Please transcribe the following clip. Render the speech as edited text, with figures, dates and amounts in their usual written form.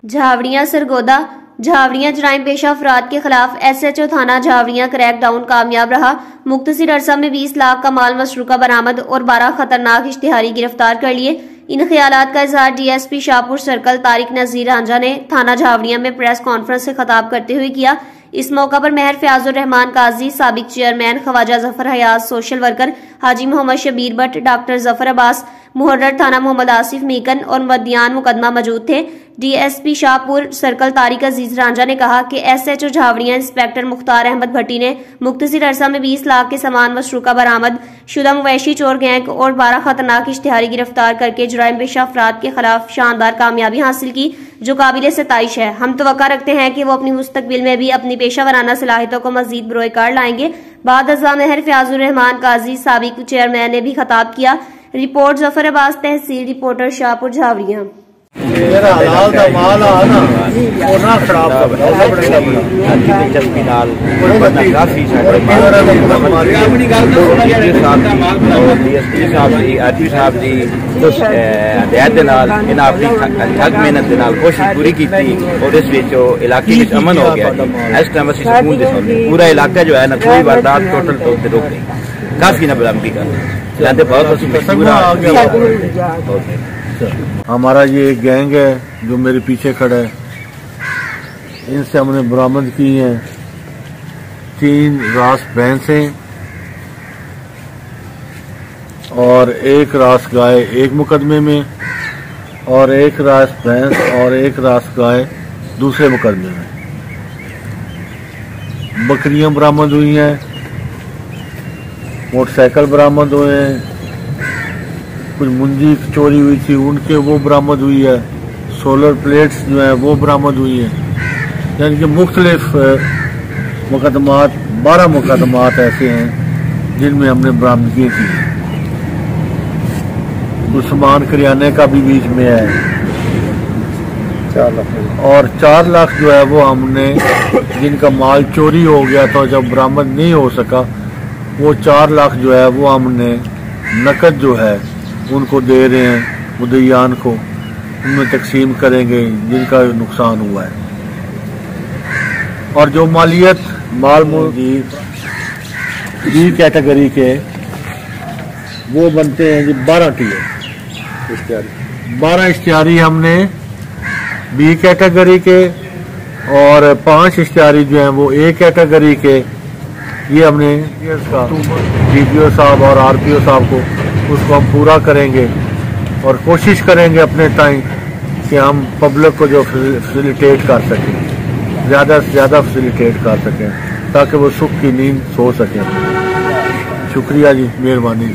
झावड़ियां सरगोदा झावड़ियां जराइम पेशा अफराद के खिलाफ SHO थाना झावड़ियां क्रैक डाउन कामयाब रहा। मुख्तसर अरसा में 20 लाख का माल मशरूका बरामद और 12 खतरनाक इश्तिहारी गिरफ्तार कर लिए। इन ख्यालात का इजहार DSP शाहपुर सर्कल तारिक नजीर हांजा ने थाना झावड़ियां में प्रेस कॉन्फ्रेंस से खिताब करते हुए किया। इस मौका पर महर फयाजुर रहमान काजी, साबिक chairman Khwaja Zafar हयाज, social worker हाजी मोहम्मद शबीर भट्ट, डॉक्टर जफर अब्बास, मुहर्रर थाना मोहम्मद आसिफ मीकन और मदियान मुकदमा मौजूद थे। DSP शाहपुर सर्कल तारिक अजीज रांझा ने कहा कि SHO झावड़ियां इंस्पेक्टर मुख्तार अहमद भट्टी ने मुख्तसर अरसा में 20 लाख के सामान मशरूका बरामद शुदा मवेशी चोर गैंग और 12 खतरनाक इश्तिहारी गिरफ्तार करके जराइम पेशा अफराद के खिलाफ शानदार कामयाबी हासिल की, जो काबिल सताइश है। हम तवक्का रखते हैं कि वो अपनी मुस्तकबिल में भी अपनी पेशा वराना सलाहियतों को मजीद बरोकार लाएंगे। बाद अज़ा महर फयाजुर रहमान काजी, साबिक चेयरमैन ने भी खिताब किया। रिपोर्ट जफर अब्बास, तहसील रिपोर्टर, शाहपुर झावड़ियां। ठग मेहनत कोशिश पूरी की और इस इलाके में अमन हो गया। इस टाइम असं सुकून दे पूरा इलाका जो है ना कोई वारदात टोटल तौर पर रोक नहीं, काफी ना बरामदी कर बहुत। हमारा ये एक गैंग है जो मेरे पीछे खड़ा है, इनसे हमने बरामद की हैं 3 रास भैंसें और 1 रास गाय एक मुकदमे में, और 1 रास भैंस और 1 रास गाय दूसरे मुकदमे में। बकरियां बरामद हुई हैं, मोटरसाइकिल बरामद हुए हैं, कुछ मुंजी चोरी हुई थी उनके वो बरामद हुई है, सोलर प्लेट्स जो है वो बरामद हुई हैं। यानी कि मुख्तलिफ मुकदमात 12 मुकदमात ऐसे हैं जिनमें हमने बरामदगी की। कुछ सामान करियाने का भी बीच में है, 4 लाख और 4 लाख जो है वो हमने जिनका माल चोरी हो गया था, जब बरामद नहीं हो सका, वो 4 लाख जो है वो हमने नकद जो है उनको दे रहे हैं, मुद्दईयान को उनमें तकसीम करेंगे जिनका नुकसान हुआ है। और जो मालियत माल बी कैटेगरी के वो बनते हैं जी 12 टीए 12 इश्तिहारी हमने बी कैटेगरी के, और 5 इश्तिहारी जो हैं वो A कैटेगरी के। ये हमने DPO साहब और RPO साहब को उसको हम पूरा करेंगे और कोशिश करेंगे अपने टाइम कि हम पब्लिक को जो फैसिलिटेट कर सकें, ज़्यादा से ज़्यादा फैसिलिटेट कर सकें ताकि वो सुख की नींद सो सकें। शुक्रिया जी, मेहरबानी।